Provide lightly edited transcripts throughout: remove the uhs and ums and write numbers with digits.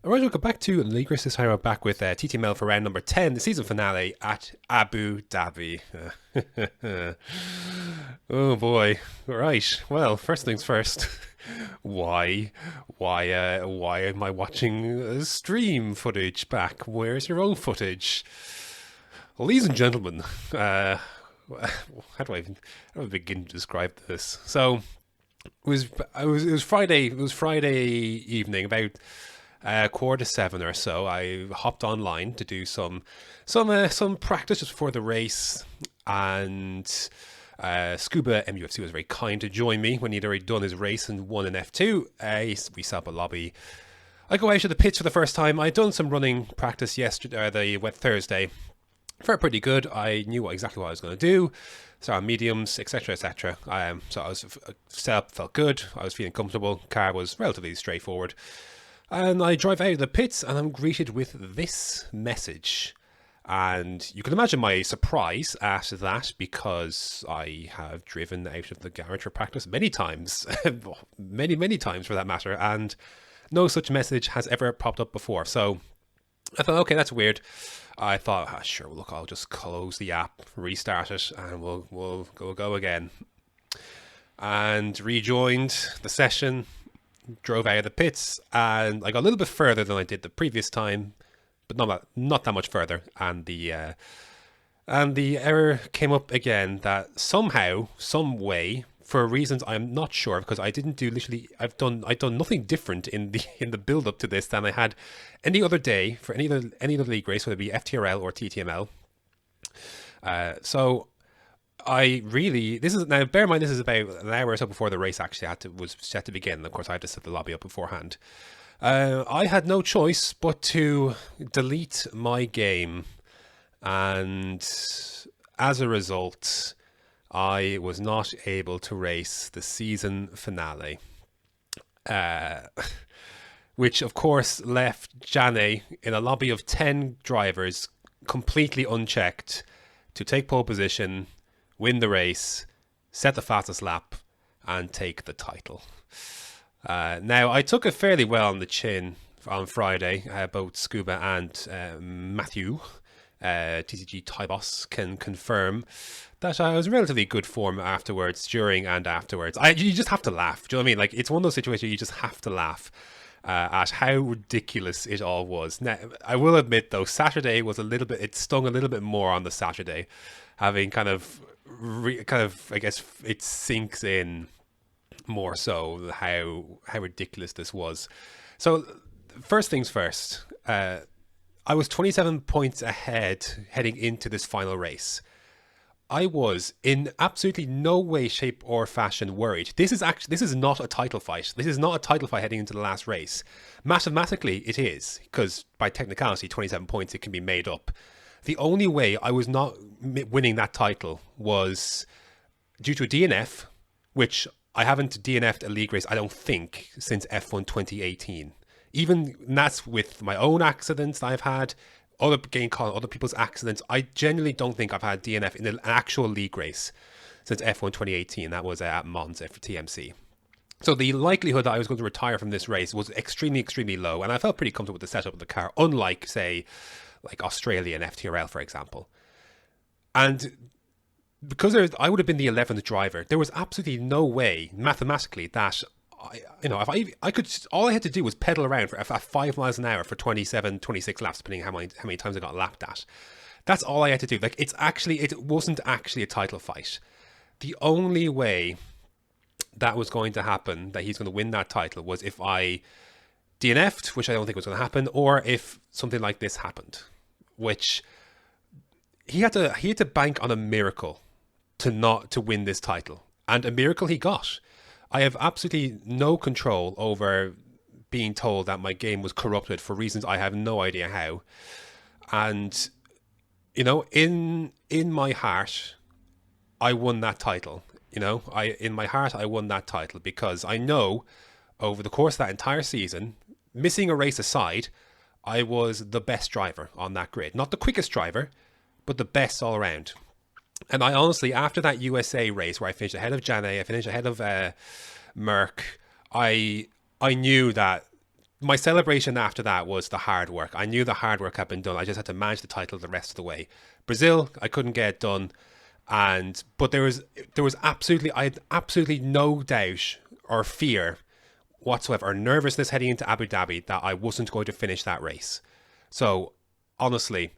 Alright, welcome back to League Race. This time we're back with TTML for round number 10, the season finale at Abu Dhabi. Oh boy. Right, well, first things first. Why? Why am I watching stream footage back? Where's your own footage? Ladies and gentlemen, how do I begin to describe this? So, it was Friday evening, about 6:45 or so. I hopped online to do some practice just before the race, and Scuba MUFC was very kind to join me when he'd already done his race and won an F2. We set up a lobby. I go out to the pitch for the first time. I'd done some running practice yesterday, Thursday. Felt pretty good. I knew exactly what I was going to do. So mediums, etc., etc. So I was set up, felt good. I was feeling comfortable. Car was relatively straightforward. And I drive out of the pits and I'm greeted with this message. And you can imagine my surprise at that, because I have driven out of the garage for practice many times, many times for that matter, and no such message has ever popped up before. So I thought, okay, that's weird. I thought, sure, look, I'll just close the app, restart it, and we'll go again. And rejoined the session, drove out of the pits, and I got a little bit further than I did the previous time, but not that much further. And the error came up again that somehow, some way, for reasons I'm not sure, because I didn't do I've done nothing different in the build up to this than I had any other day for any other league race, whether it be FTRL or TTML. So I really, now bear in mind, this is about an hour or so before the race actually was set to begin. Of course, I had to set the lobby up beforehand. I had no choice but to delete my game, and as a result, I was not able to race the season finale, which of course left Jane in a lobby of 10 drivers completely unchecked to take pole position, win the race, set the fastest lap, and take the title. Now, I took it fairly well on the chin on Friday. Both Scuba and Matthew, TCG Tybos, can confirm that I was in relatively good form afterwards, during and afterwards. You just have to laugh. Do you know what I mean? Like, it's one of those situations where you just have to laugh at how ridiculous it all was. Now, I will admit, though, Saturday was it stung a little bit more on the Saturday, having kind of, I guess, it sinks in more so how ridiculous this was. So, first things first, I was 27 points ahead heading into this final race. I was in absolutely no way, shape, or fashion worried. This is not a title fight. This is not a title fight heading into the last race. Mathematically, it is, because by technicality, 27 points, it can be made up. The only way I was not winning that title was due to a DNF, which I haven't DNF'd a league race, I don't think, since F1 2018. Even that's with my own accidents that I've had, other people's accidents. I genuinely don't think I've had DNF in an actual league race since F1 2018. That was at Monza for TMC. So the likelihood that I was going to retire from this race was extremely, extremely low, and I felt pretty comfortable with the setup of the car, unlike, say, like Australia and FTRL, for example. And because I would have been the 11th driver, there was absolutely no way, mathematically, that if I could, all I had to do was pedal around at 5 miles an hour for 27, 26 laps, depending on how many times I got lapped at. That's all I had to do. Like, it wasn't actually a title fight. The only way that was going to happen, that he's going to win that title, was if I DNF'd, which I don't think was going to happen, or if something like this happened, which he had to bank on a miracle to win this title, and a miracle he got. I have absolutely no control over being told that my game was corrupted for reasons I have no idea how. And, in my heart, I won that title. In my heart, I won that title because I know over the course of that entire season, missing a race aside, I was the best driver on that grid. Not the quickest driver, but the best all around. And I honestly, after that USA race where I finished ahead of Jane, I finished ahead of Merck, I knew that my celebration after that was the hard work. I knew the hard work had been done. I just had to manage the title the rest of the way. Brazil, I couldn't get it done, but there was absolutely, I had absolutely no doubt or fear whatsoever, or nervousness heading into Abu Dhabi that I wasn't going to finish that race. So honestly,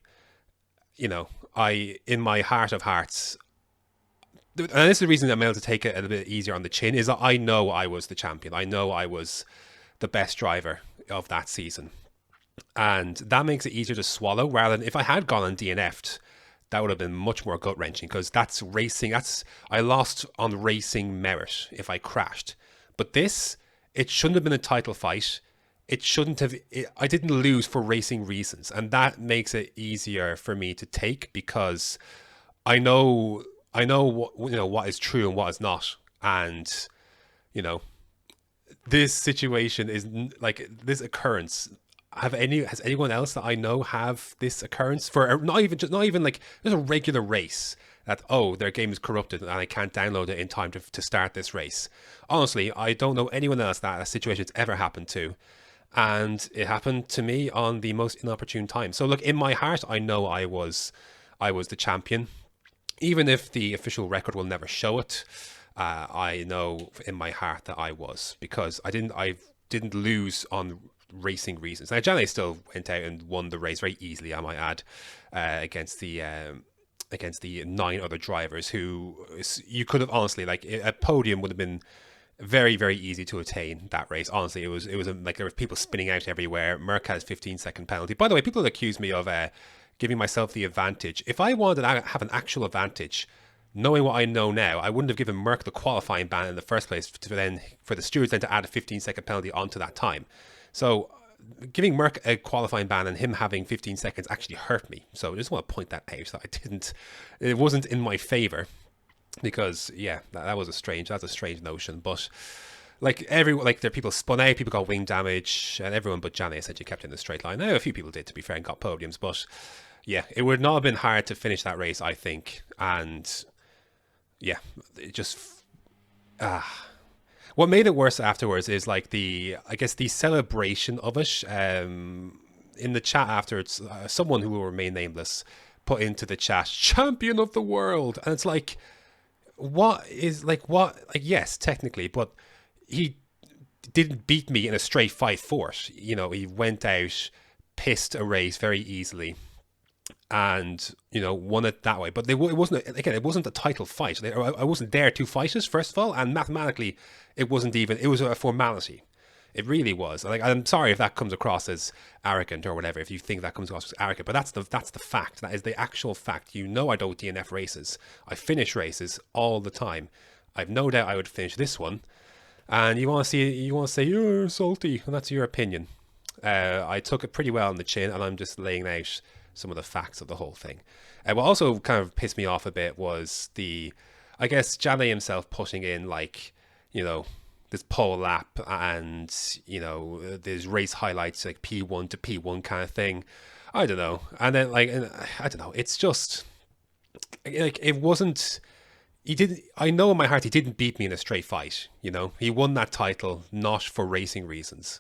in my heart of hearts, and this is the reason I'm able to take it a little bit easier on the chin, is that I know I was the champion. I know I was the best driver of that season. And that makes it easier to swallow rather than if I had gone and DNF'd, that would have been much more gut wrenching because that's racing. I lost on racing merit if I crashed. But this, it shouldn't have been a title fight. It shouldn't have. I didn't lose for racing reasons, and that makes it easier for me to take because I know what is true and what is not, and you know this situation is like this occurrence. Has anyone else that I know have this occurrence for not even like there's a regular race that their game is corrupted and I can't download it in time to start this race. Honestly, I don't know anyone else that a situation's ever happened to, and it happened to me on the most inopportune time. So look, in my heart, I know I was the champion, even if the official record will never show it. I know in my heart that I was because I didn't lose on racing reasons. Now, Janne still went out and won the race very easily, I might add, against the 9 other drivers who you could have honestly, like, a podium would have been very, very easy to attain that race. Honestly, it was like there were people spinning out everywhere. Merck has 15-second penalty. By the way, people accuse me of giving myself the advantage. If I wanted to have an actual advantage, knowing what I know now, I wouldn't have given Merck the qualifying ban in the first place for the stewards then to add a 15-second penalty onto that time. So giving Merck a qualifying ban and him having 15 seconds actually hurt me. So I just want to point that out, that it wasn't in my favor because that's a strange notion. But like there are people spun out, people got wing damage, and everyone but Janne essentially kept in the straight line. Now a few people did, to be fair, and got podiums, but yeah, it would not have been hard to finish that race, I think. And yeah, it just what made it worse afterwards is like the celebration of it. In the chat afterwards, someone who will remain nameless put into the chat, "Champion of the world," and it's like, what? Like, yes, technically, but he didn't beat me in a straight fight for it. He went out, pissed a race very easily, and won it that way. But it wasn't a title fight. I wasn't there to fight it, first of all, and mathematically it wasn't even. It was a formality. It really was. Like, I'm sorry if that comes across as arrogant or whatever, if you think that comes across as arrogant, but that's the fact. That is the actual fact. I don't DNF races. I finish races all the time. I've no doubt I would finish this one. And you want to say you're salty, and that's your opinion. I took it pretty well on the chin, and I'm just laying out some of the facts of the whole thing. What also kind of pissed me off a bit was Janne himself putting in this pole lap and there's race highlights like P1 to P1 kind of thing. I don't know. And then I don't know. It's just like it wasn't. He didn't. I know in my heart he didn't beat me in a straight fight. He won that title not for racing reasons.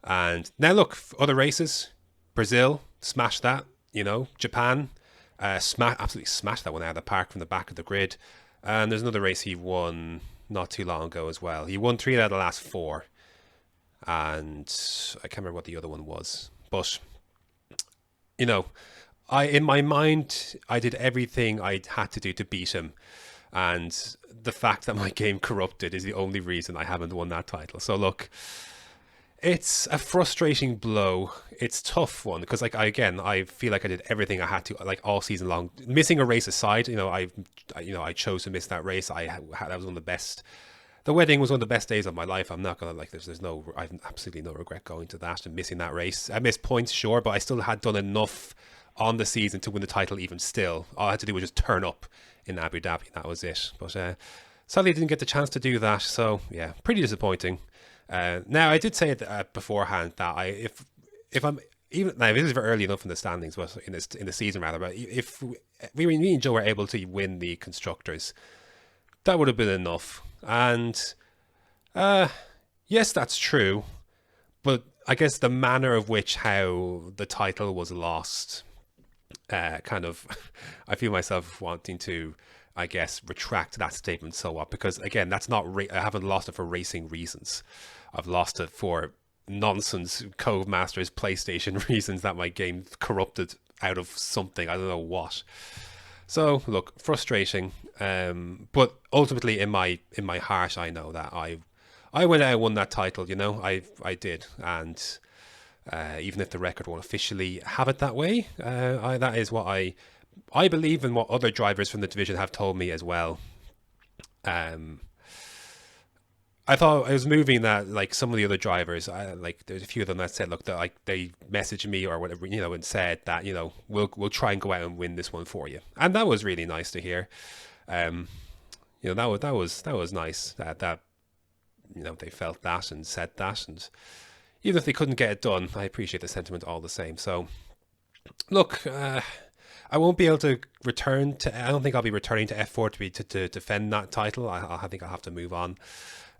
And now look, other races, Brazil smashed that. Japan absolutely smashed that one out of the park from the back of the grid. And there's another race he won not too long ago as well. He won 3 out of the last 4. And I can't remember what the other one was. But, in my mind, I did everything I had to do to beat him. And the fact that my game corrupted is the only reason I haven't won that title. So look, it's a frustrating blow. It's a tough one because, I feel like I did everything I had to, all season long. Missing a race aside, I chose to miss that race. That was one of the best. The wedding was one of the best days of my life. I'm not gonna I have absolutely no regret going to that and missing that race. I missed points, sure, but I still had done enough on the season to win the title. Even still, all I had to do was just turn up in Abu Dhabi. That was it. But sadly, I didn't get the chance to do that. So yeah, pretty disappointing. Now I did say it beforehand that if I'm even now this is very early enough in the standings, but in the season rather. But if me and Joe were able to win the constructors, that would have been enough. And yes, that's true. But I guess the manner of which how the title was lost, kind of, I feel myself wanting to, I guess, retract that statement somewhat, because again, that's not, I haven't lost it for racing reasons. I've lost it for nonsense Cove Masters PlayStation reasons that my game corrupted out of something. I don't know what. So look, frustrating. But ultimately, in my heart, I know that I went out and won that title. I did, and even if the record won't officially have it that way, that is what I believe, and what other drivers from the division have told me as well. Um, I thought I was moving that, like, some of the other drivers, like there's a few of them that said, look, that like they messaged me or whatever, and said that we'll try and go out and win this one for you, and that was really nice to hear. Um, that was nice that they felt that and said that, and even if they couldn't get it done, I appreciate the sentiment all the same. So look, I won't be able to return to. I don't think I'll be returning to F4 to defend that title. I think I'll have to move on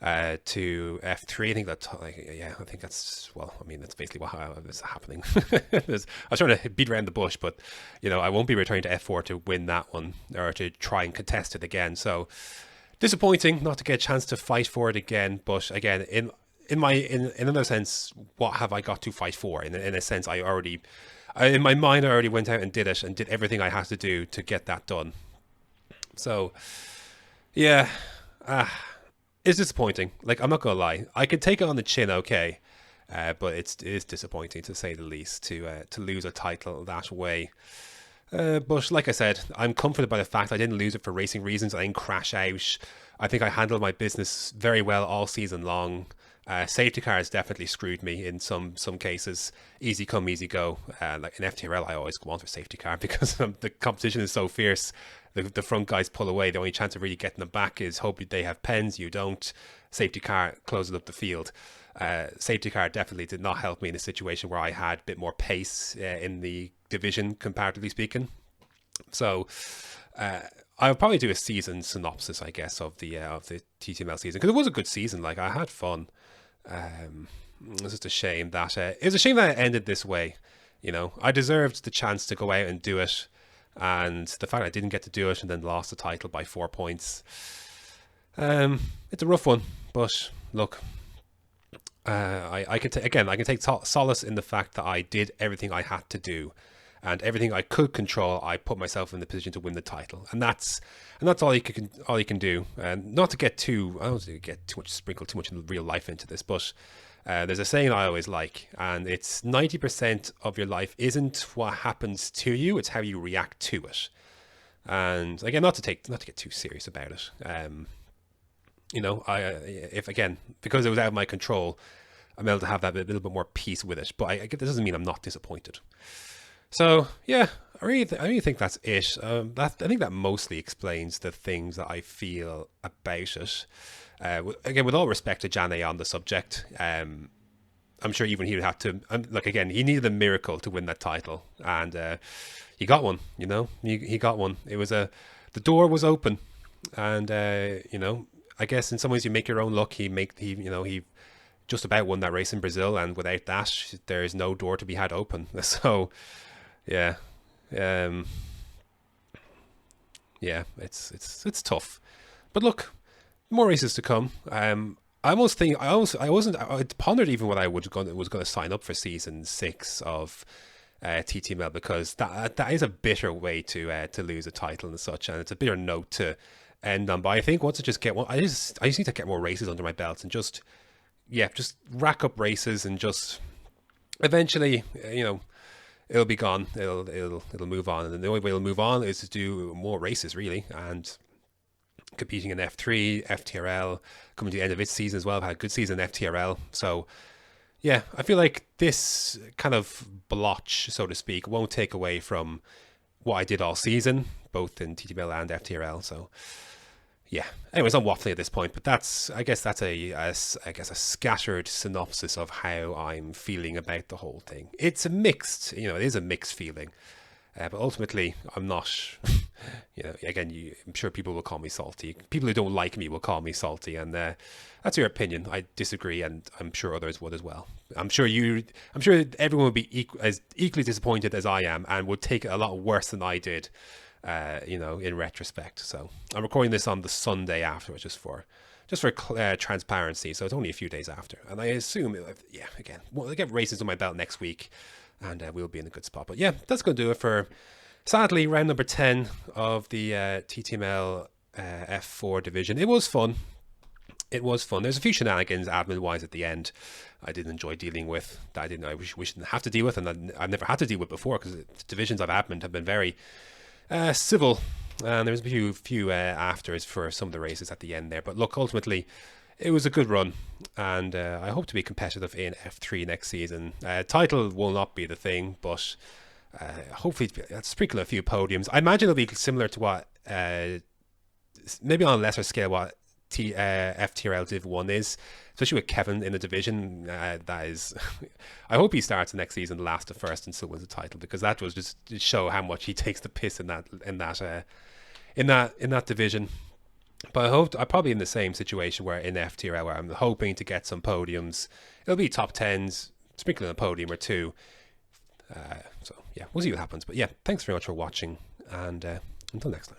to F3. I think I think that's, well, I mean, that's basically what is happening. I was trying to beat around the bush, but I won't be returning to F4 to win that one, or to try and contest it again. So disappointing not to get a chance to fight for it again. But again, in another sense, what have I got to fight for? In a sense, in my mind, I already went out and did it, and did everything I had to do to get that done. So yeah. It's disappointing. Like, I'm not gonna lie, I could take it on the chin, okay, but it is disappointing, to say the least, to lose a title that way. But like I said, I'm comforted by the fact I didn't lose it for racing reasons. I didn't crash out. I think I handled my business very well all season long. Safety cars definitely screwed me in some cases. Easy come, easy go. Like in FTRL, I always go on for safety car because the competition is so fierce. The front guys pull away. The only chance of really getting them back is hope they have pens. You don't. Safety car closes up the field. Safety car definitely did not help me in a situation where I had a bit more pace in the division, comparatively speaking. So I'll probably do a season synopsis, I guess, of the TTML season, because it was a good season. Like, I had fun. It's just a shame that it ended this way. I deserved the chance to go out and do it, and the fact I didn't get to do it and then lost the title by 4 points. It's a rough one, but look, I can take solace in the fact that I did everything I had to do, and everything I could control, I put myself in the position to win the title, and that's all you can do. And not to get too, I don't want to get too much, sprinkle too much in real life into this, but there's a saying I always like, and it's 90% of your life isn't what happens to you; it's how you react to it. And again, not to get too serious about it. Because it was out of my control, I'm able to have that little bit more peace with it. But this doesn't mean I'm not disappointed. So yeah, I really think that's it. I think that mostly explains the things that I feel about it. Again, with all respect to Jane on the subject, I'm sure even he would have to. Again, he needed a miracle to win that title, and he got one. He got one. It was the door was open, and I guess in some ways you make your own luck. He just about won that race in Brazil, and without that, there is no door to be had open. So. Yeah, it's tough, but look, more races to come. I pondered even what I was going to sign up for season 6 of TTML, because that is a bitter way to lose a title and such, and it's a bitter note to end on. But I think once I just get one, I just need to get more races under my belt, and just rack up races, and just eventually, it'll be gone. It'll move on, and the only way it'll move on is to do more races, really, and competing in F3, FTRL, coming to the end of its season as well. I've had a good season in FTRL, so yeah, I feel like this kind of blotch, so to speak, won't take away from what I did all season, both in TTML and FTRL. So yeah. Anyways, I'm waffling at this point, but I guess that's a scattered synopsis of how I'm feeling about the whole thing. It's a mixed, it is a mixed feeling, but ultimately I'm not You know, again, I'm sure people will call me salty. People who don't like me will call me salty, and that's your opinion. I disagree, and I'm sure others would as well. I'm sure everyone would be as equally disappointed as I am, and would take it a lot worse than I did. You know, in retrospect. So I'm recording this on the Sunday after, just for transparency. So it's only a few days after, and I assume, yeah, again, we'll get races on my belt next week, and we'll be in a good spot. But yeah, that's going to do it for, sadly, round number 10 of the TTML F4 division. It was fun. It was fun. There's a few shenanigans admin-wise at the end I didn't enjoy dealing with, that I wish we didn't have to deal with, and I've never had to deal with before, because the divisions I've admin have been very civil, and there was a few afters for some of the races at the end there. But look, ultimately, it was a good run, and I hope to be competitive in F3 next season. Title will not be the thing, but hopefully sprinkle a few podiums. I imagine it'll be similar to what, maybe on a lesser scale, what FTRL Div 1 is, especially with Kevin in the division. That is, I hope he starts next season last to first and still wins the title, because that was just to show how much he takes the piss in that division. But I'm probably in the same situation where in FTRL, where I'm hoping to get some podiums. It'll be top 10s, sprinkling a podium or two. So yeah, we'll see what happens. But yeah, thanks very much for watching, and until next time.